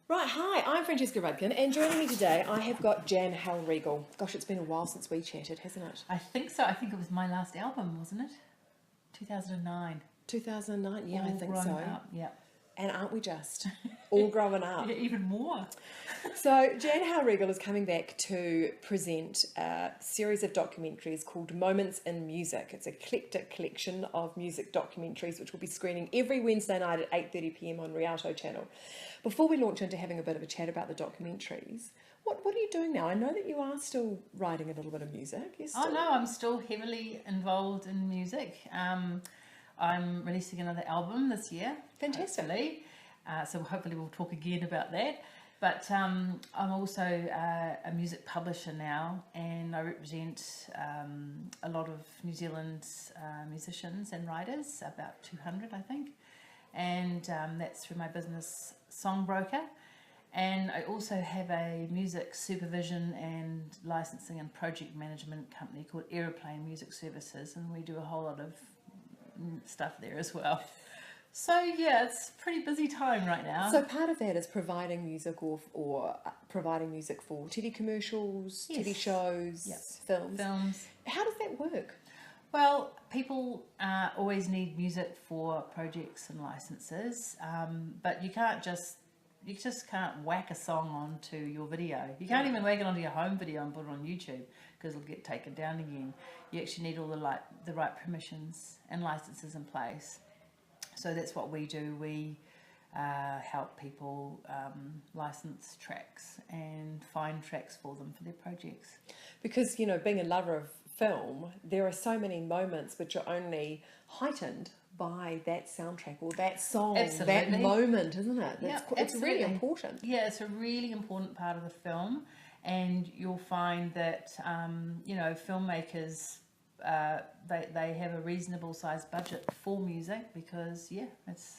Right, hi, I'm Francesca Rudkin, and joining me today I have got Jan Hellriegel. Gosh, it's been a while since we chatted, hasn't it? I think so. I think it was my last album, wasn't it? 2009. 2009, yeah, All I think grown so. up, yeah. And aren't we just? All growing up. Yeah, even more. So, Jan Hellriegel is coming back to present a series of documentaries called Moments in Music. It's an eclectic collection of music documentaries which will be screening every Wednesday night at 8:30 p.m. on Rialto Channel. Before we launch into having a bit of a chat about the documentaries, what are you doing now? I know that you are still writing a little bit of music. Oh no, I'm still heavily involved in music. I'm releasing another album this year. Fantastic. Hopefully. So hopefully we'll talk again about that. But I'm also a music publisher now, and I represent a lot of New Zealand musicians and writers, about 200 I think, and that's through my business Songbroker. And I also have a music supervision and licensing and project management company called Aeroplane Music Services, and we do a whole lot of stuff there as well. So yeah, it's a pretty busy time right now. So part of that is providing music or providing music for TV commercials, Yes. TV shows, Yep. films. How does that work? Well, people always need music for projects and licenses, but you just can't whack a song onto your video. You can't even whack it onto your home video and put it on YouTube because it'll get taken down again. You actually need all the right permissions and licenses in place. So that's what we do. We help people license tracks and find tracks for them for their projects. Because, you know, being a lover of film, there are so many moments which are only heightened by that soundtrack or that song, Absolutely. that moment, isn't it? Yeah, It's really absolutely. important. Yeah, it's a really important part of the film, and you'll find that filmmakers they have a reasonable sized budget for music because it's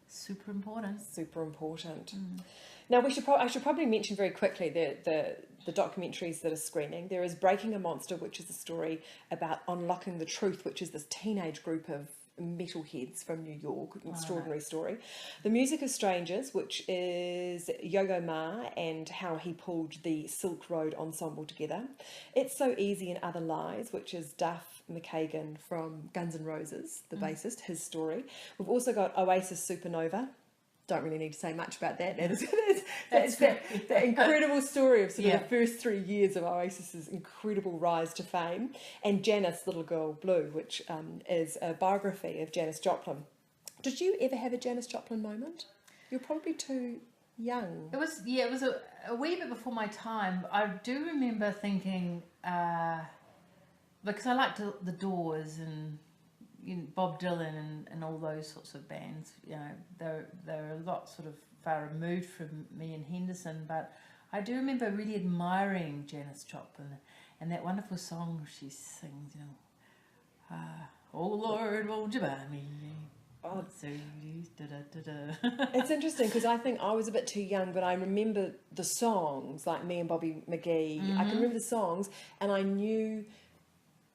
super important. Super important. Now I should probably mention very quickly the documentaries that are screening. There is Breaking a Monster, which is a story about unlocking the truth, which is this teenage group of metalheads from New York. An extraordinary story. The Music of Strangers, which is Yo-Go Ma and how he pulled the Silk Road Ensemble together. It's So Easy and Other Lies, which is Duff McKagan from Guns N' Roses, the bassist, his story. We've also got Oasis Supernova. Don't really need to say much about that. That's the incredible story of sort of the first 3 years of Oasis's incredible rise to fame. And Janis, Little Girl Blue, which is a biography of Janis Joplin. Did you ever have a Janis Joplin moment? You're probably too young. It was a wee bit before my time. I do remember thinking because I liked the Doors and Bob Dylan and all those sorts of bands. They're a lot sort of far removed from me and Henderson, but I do remember really admiring Janis Joplin and that wonderful song she sings. Oh Lord, won't you buy me? Oh, Da-da-da-da. it's interesting because I think I was a bit too young, but I remember the songs, like Me and Bobby McGee. I can remember the songs, and I knew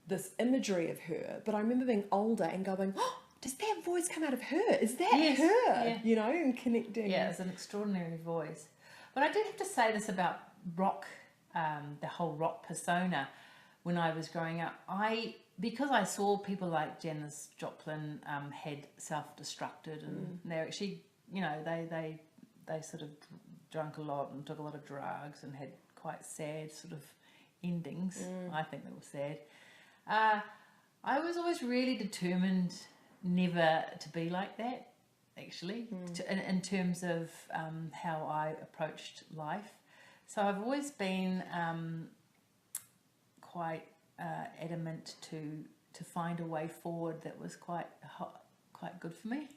this imagery of her, but I remember being older and going, oh, does that voice come out of her? Is that her? Yeah. And connecting. Yeah, it's an extraordinary voice. But I do have to say this about rock, the whole rock persona. When I was growing up, because I saw people like Janis Joplin had self-destructed, and they're actually, they sort of drank a lot and took a lot of drugs and had quite sad sort of endings. I think they were sad. I was always really determined never to be like that, actually, in terms of how I approached life. So I've always been quite adamant to find a way forward that was quite good for me.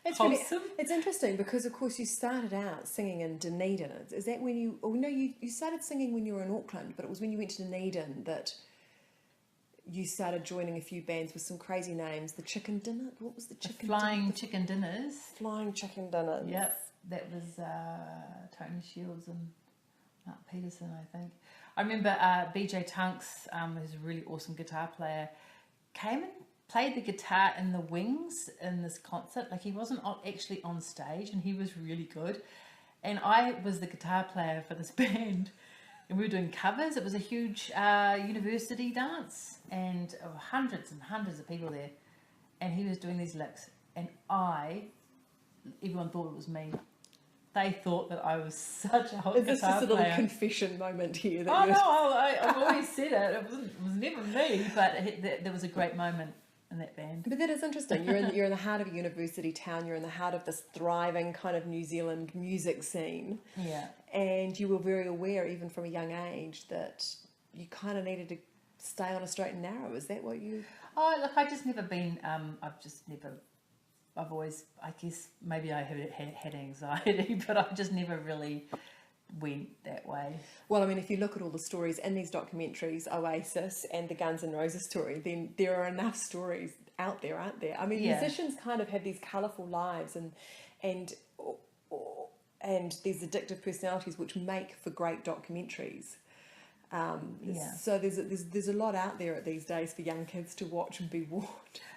It's really, it's interesting because, of course, you started out singing in Dunedin. Is that when you? Oh no, you started singing when you were in Auckland, but it was when you went to Dunedin that you started joining a few bands with some crazy names. The Chicken Dinner. What was the Chicken? Chicken Dinners. Flying Chicken Dinners. Yep, that was Tony Shields and Mark Peterson, I think. I remember BJ Tunks, who's a really awesome guitar player, came and played the guitar in the wings in this concert. Like, he wasn't actually on stage, and he was really good. And I was the guitar player for this band, and we were doing covers. It was a huge university dance, and hundreds and hundreds of people there. And he was doing these licks, and everyone thought it was me. They thought that I was such a hot guitar player. Is this just a little confession moment here? That I've always said it. It was never me, but there was a great moment in that band. But that is interesting. You're in the heart of a university town. You're in the heart of this thriving kind of New Zealand music scene. Yeah. And you were very aware, even from a young age, that you kind of needed to stay on a straight and narrow. Is that what you... Oh, look, I've just never been... I've always... I guess maybe I had anxiety, but I just never really went that way. Well, I mean, if you look at all the stories in these documentaries, Oasis and the Guns N' Roses story, then there are enough stories out there, aren't there? I mean, musicians kind of have these colourful lives and these addictive personalities which make for great documentaries. So there's a lot out there these days for young kids to watch and be warned.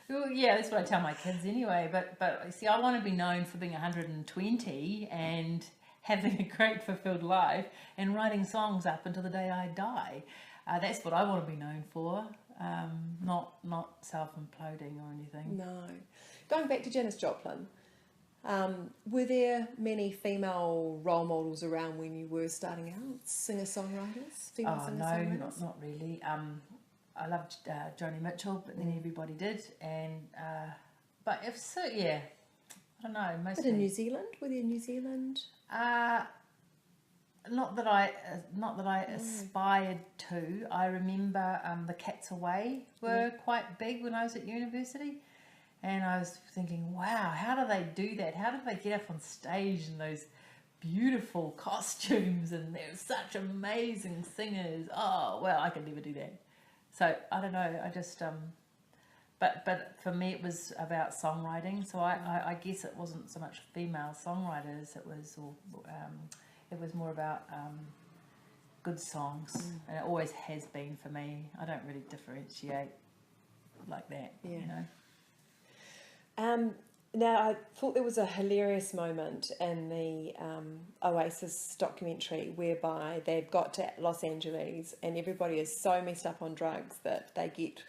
Well, yeah, that's what I tell my kids anyway. But see, I want to be known for being 120 and having a great fulfilled life and writing songs up until the day I die. That's what I want to be known for. Not self-imploding or anything. No. Going back to Janis Joplin, were there many female role models around when you were starting out? Singer-songwriters? Female singer-songwriters? No, not really. I loved Joni Mitchell, but then everybody did. And but if so, yeah, I don't know. Mostly. But in New Zealand, were there New Zealand? Not that I aspired to. I remember the Cats Away were quite big when I was at university, and I was thinking, wow, how do they do that? How do they get up on stage in those beautiful costumes, and they're such amazing singers? Oh, well, I could never do that. So I don't know. I just but for me it was about songwriting. So I guess it wasn't so much female songwriters. It was more about good songs, and it always has been for me. I don't really differentiate like that, you know. Now, I thought there was a hilarious moment in the Oasis documentary whereby they've got to Los Angeles and everybody is so messed up on drugs that they get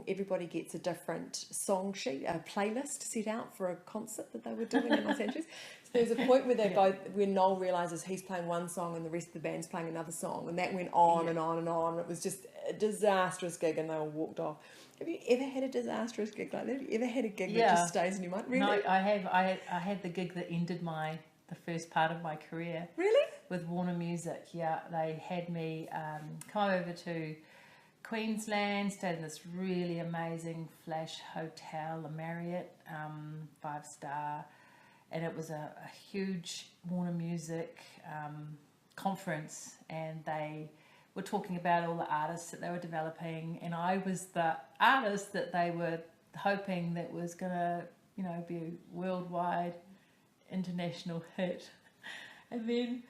everybody gets a different song sheet, a playlist set out for a concert that they were doing in Los Angeles. So there's a point where where Noel realises he's playing one song and the rest of the band's playing another song, and that went on and on and on. It was just a disastrous gig, and they all walked off. Have you ever had a disastrous gig like that? Have you ever had a gig that just stays in your mind? Really? No, I have. I had the gig that ended the first part of my career. Really? With Warner Music, yeah. They had me come over to Queensland, stayed in this really amazing flash hotel, a Marriott, 5-star, and it was a huge Warner Music conference, and they were talking about all the artists that they were developing, and I was the artist that they were hoping that was going to, be a worldwide international hit. And then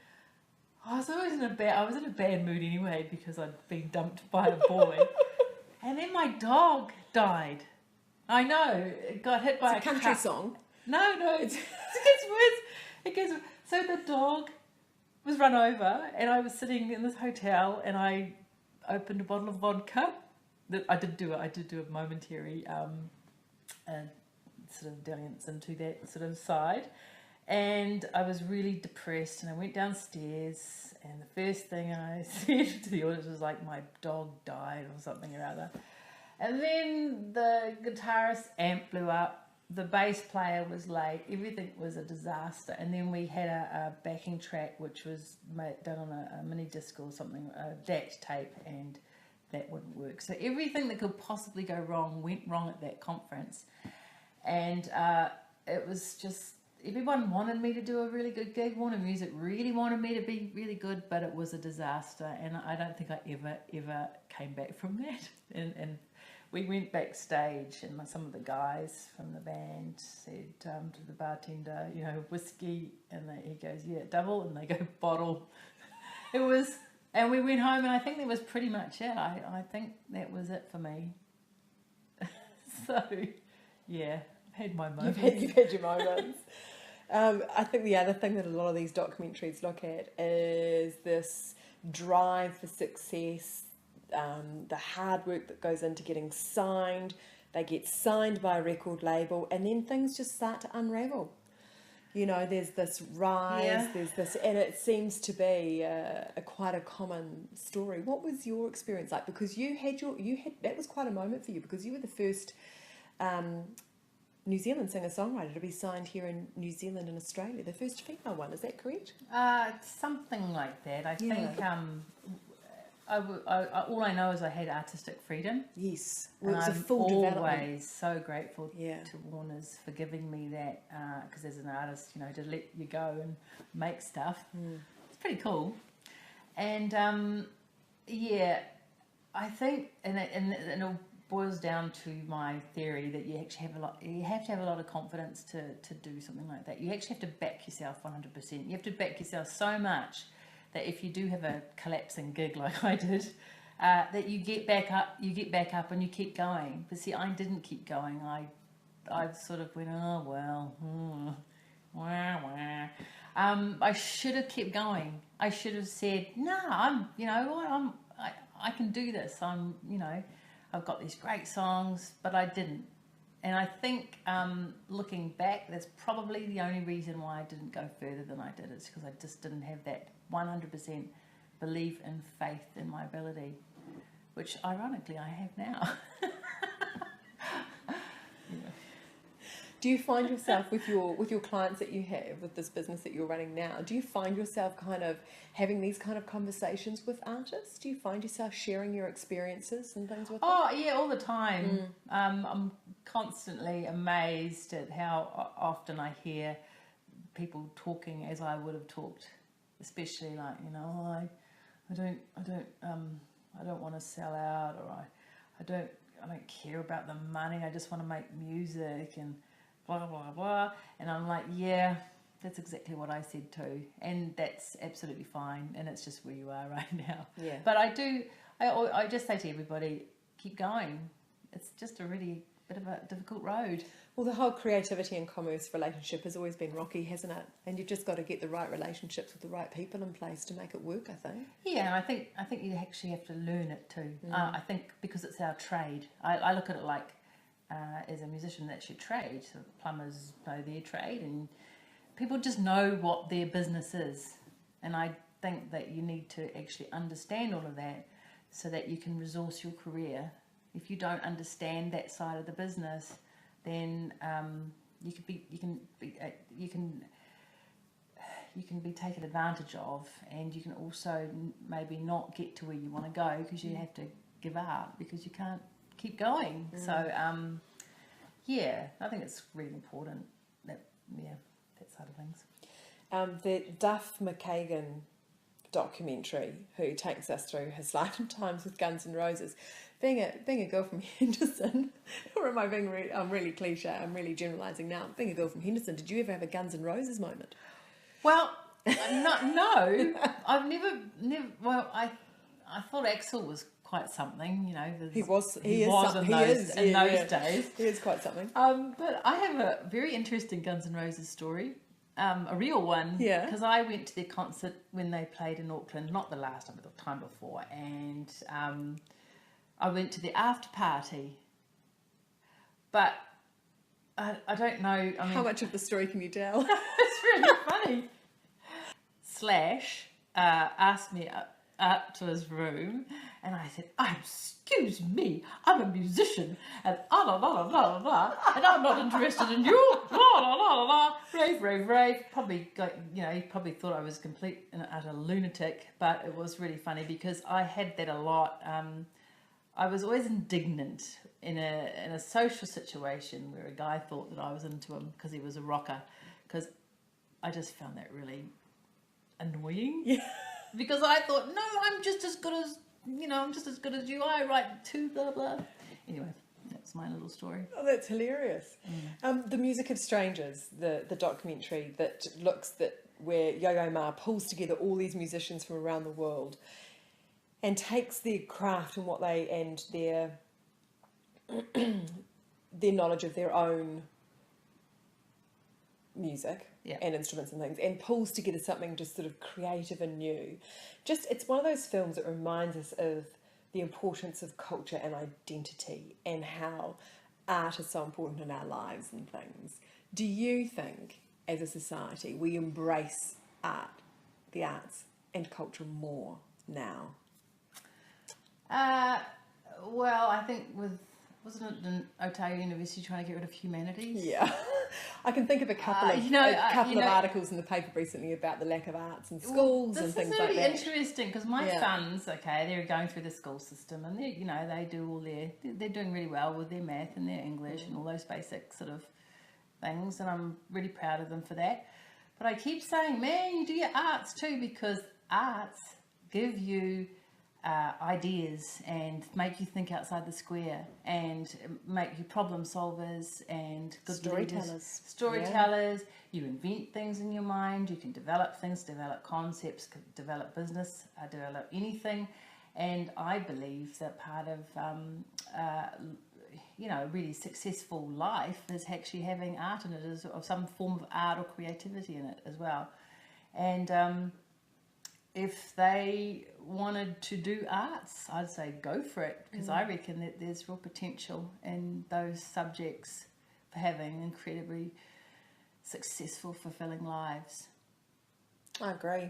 I was always in a bad mood anyway because I'd been dumped by a boy. And then my dog died. I know, it got hit by a country song. No, it gets worse. It gets worse. So the dog was run over, and I was sitting in this hotel, and I opened a bottle of vodka. I did do a momentary sort of dalliance into that sort of side, and I was really depressed, and I went downstairs, and the first thing I said to the audience was like, my dog died or something or other. And then the guitarist's amp blew up, the bass player was late, everything was a disaster, and then we had a backing track which was done on a mini disc or something, a DAT tape, and that wouldn't work. So everything that could possibly go wrong went wrong at that conference, and it was just, everyone wanted me to do a really good gig. Warner Music really wanted me to be really good, but it was a disaster, and I don't think I ever came back from that. And we went backstage, and some of the guys from the band said to the bartender, whiskey, and he goes, yeah, double, and they go, bottle. It was, and we went home, and I think that was pretty much it. I think that was it for me. So, yeah, I've had my moments. You've had your moments. I think the other thing that a lot of these documentaries look at is this drive for success, the hard work that goes into getting signed. They get signed by a record label, and then things just start to unravel. There's this rise, there's this, and it seems to be quite a common story. What was your experience like? Because you had that was quite a moment for you, because you were the first New Zealand singer-songwriter to be signed here in New Zealand and Australia, the first female one. Is that correct? Something like that. I think all I know is I had artistic freedom. Yes, well, it was a full development. I'm always so grateful to Warner's for giving me that, because as an artist, to let you go and make stuff, it's pretty cool. And I think, and it boils down to my theory that you actually have to have a lot of confidence to do something like that. You actually have to back yourself 100%. You have to back yourself so much that if you do have a collapsing gig like I did, that you get back up and you keep going. But see, I didn't keep going. I sort of went, oh well, I should have kept going. I should have said, no, I can do this. I've got these great songs, but I didn't. And I think, looking back, that's probably the only reason why I didn't go further than I did, is because I just didn't have that 100% belief and faith in my ability, which ironically I have now. Do you find yourself with your clients that you have, with this business that you're running now, do you find yourself kind of having these kind of conversations with artists? Do you find yourself sharing your experiences and things with them? Oh yeah, all the time. I'm constantly amazed at how often I hear people talking as I would have talked, especially like, I don't want to sell out, or I don't care about the money. I just want to make music and blah blah blah. And I'm like, yeah, that's exactly what I said too, and that's absolutely fine, and it's just where you are right now. Yeah. But I just say to everybody, keep going. It's just a really bit of a difficult road. Well, the whole creativity and commerce relationship has always been rocky, hasn't it? And you've just got to get the right relationships with the right people in place to make it work, I think. Yeah, and I think you actually have to learn it too. I think because it's our trade. I look at it like, as a musician, that's your trade. So plumbers know their trade, and people just know what their business is. And I think that you need to actually understand all of that so that you can resource your career. If you don't understand that side of the business, then you can be taken advantage of, and you can also maybe not get to where you want to go because you have to give up because you can't keep going. So I think it's really important that side of things. The Duff McKagan documentary, who takes us through his life and times with Guns N' Roses, being a girl from Henderson, or am I being I'm really cliche, I'm really generalising now, being a girl from Henderson, did you ever have a Guns N' Roses moment? Well, no, I've never, well, I thought Axl was quite something, He was in those days. He is quite something. But I have a very interesting Guns N' Roses story, a real one. Yeah. Because I went to their concert when they played in Auckland, not the last time, but the time before, and I went to the after party. But I don't know. I mean, how much of the story can you tell? It's really funny. Slash asked me up to his room, and I said, excuse me, I'm a musician, and blah, blah, blah, blah, blah, and I'm not interested in you, blah, blah, blah, blah, rave. Probably, he probably thought I was complete and utter lunatic, but it was really funny because I had that a lot. I was always indignant in a social situation where a guy thought that I was into him because he was a rocker, because I just found that really annoying. Yeah. Because I thought, no, I'm just as good as you. I write too, blah blah. Anyway, that's my little story. Oh, that's hilarious. The Music of Strangers, the documentary that looks where Yo-Yo Ma pulls together all these musicians from around the world and takes their craft and their knowledge of their own music Yeah. and instruments and things, and pulls together something just sort of creative and new. Just, it's one of those films that reminds us of the importance of culture and identity, and how art is so important in our lives and things. Do you think, as a society, we embrace art, the arts and culture more now? Well, I think wasn't it in Otago University trying to get rid of humanities? Yeah. I can think of a couple of of articles in the paper recently about the lack of arts in schools and things like that. This is really interesting because my sons, they're going through the school system, and they do all they're doing really well with their math and their English and all those basic sort of things, and I'm really proud of them for that. But I keep saying, man, you do your arts too, because arts give you ideas and make you think outside the square and make you problem solvers and good storytellers. You invent things in your mind, you can develop things, develop concepts, develop business, develop anything. And I believe that part of really successful life is actually having art in it, of some form of art or creativity in it as well. And if they wanted to do arts, I'd say go for it, because I reckon that there's real potential in those subjects for having incredibly successful, fulfilling lives. I agree.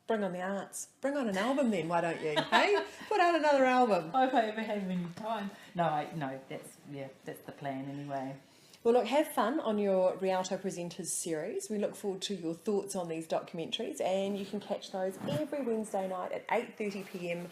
Bring on the arts. Bring on an album then, why don't you? Hey, put out another album. If I ever have any time. No, that's the plan anyway. Well, look, have fun on your Rialto Presenters series. We look forward to your thoughts on these documentaries, and you can catch those every Wednesday night at 8:30 p.m.